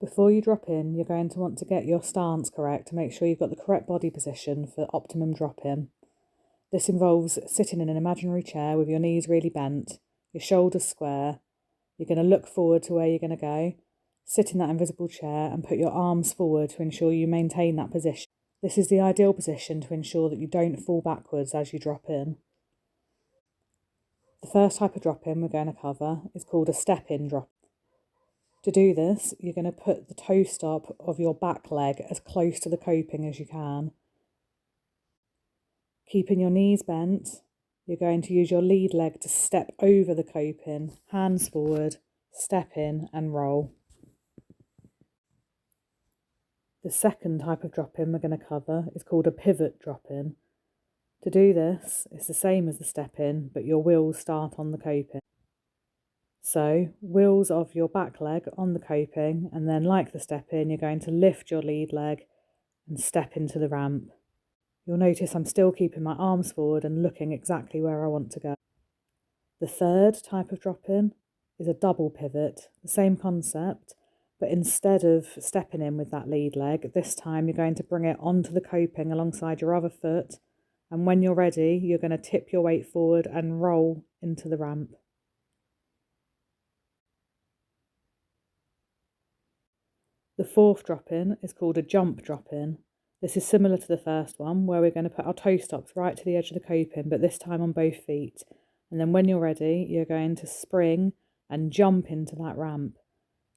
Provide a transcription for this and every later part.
Before you drop in, you're going to want to get your stance correct to make sure you've got the correct body position for optimum drop in. This involves sitting in an imaginary chair with your knees really bent, your shoulders square. You're going to look forward to where you're going to go, sit in that invisible chair and put your arms forward to ensure you maintain that position. This is the ideal position to ensure that you don't fall backwards as you drop in. The first type of drop in we're going to cover is called a step-in drop. To do this, you're going to put the toe stop of your back leg as close to the coping as you can. Keeping your knees bent, you're going to use your lead leg to step over the coping, hands forward, step in and roll. The second type of drop-in we're going to cover is called a pivot drop-in. To do this, it's the same as the step-in, but your wheels start on the coping. So, wheels of your back leg on the coping, and then like the step-in, you're going to lift your lead leg and step into the ramp. You'll notice I'm still keeping my arms forward and looking exactly where I want to go. The third type of drop-in is a double pivot, the same concept, but instead of stepping in with that lead leg, this time you're going to bring it onto the coping alongside your other foot, and when you're ready, you're going to tip your weight forward and roll into the ramp. The fourth drop-in is called a jump drop-in. This is similar to the first one, where we're going to put our toe stops right to the edge of the coping, but this time on both feet. And then when you're ready, you're going to spring and jump into that ramp.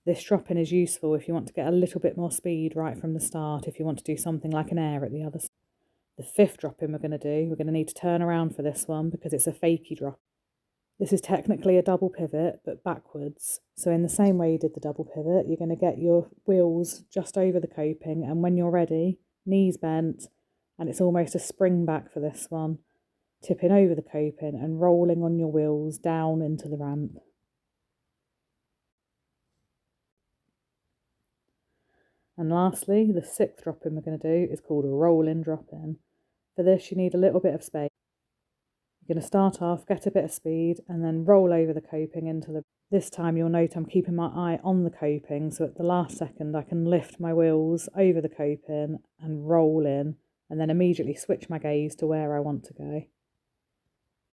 This drop-in is useful if you want to get a little bit more speed right from the start, if you want to do something like an air at the other side. The fifth drop-in we're going to need to turn around for this one because it's a fakie drop. This is technically a double pivot, but backwards. So in the same way you did the double pivot, you're going to get your wheels just over the coping, and when you're ready, knees bent, and it's almost a spring back for this one, tipping over the coping and rolling on your wheels down into the ramp. And lastly, the sixth drop-in we're going to do is called a roll-in drop-in. For this, you need a little bit of space. You're going to start off, get a bit of speed, and then roll over the coping into the... This time you'll note I'm keeping my eye on the coping, so at the last second I can lift my wheels over the coping and roll in, and then immediately switch my gaze to where I want to go.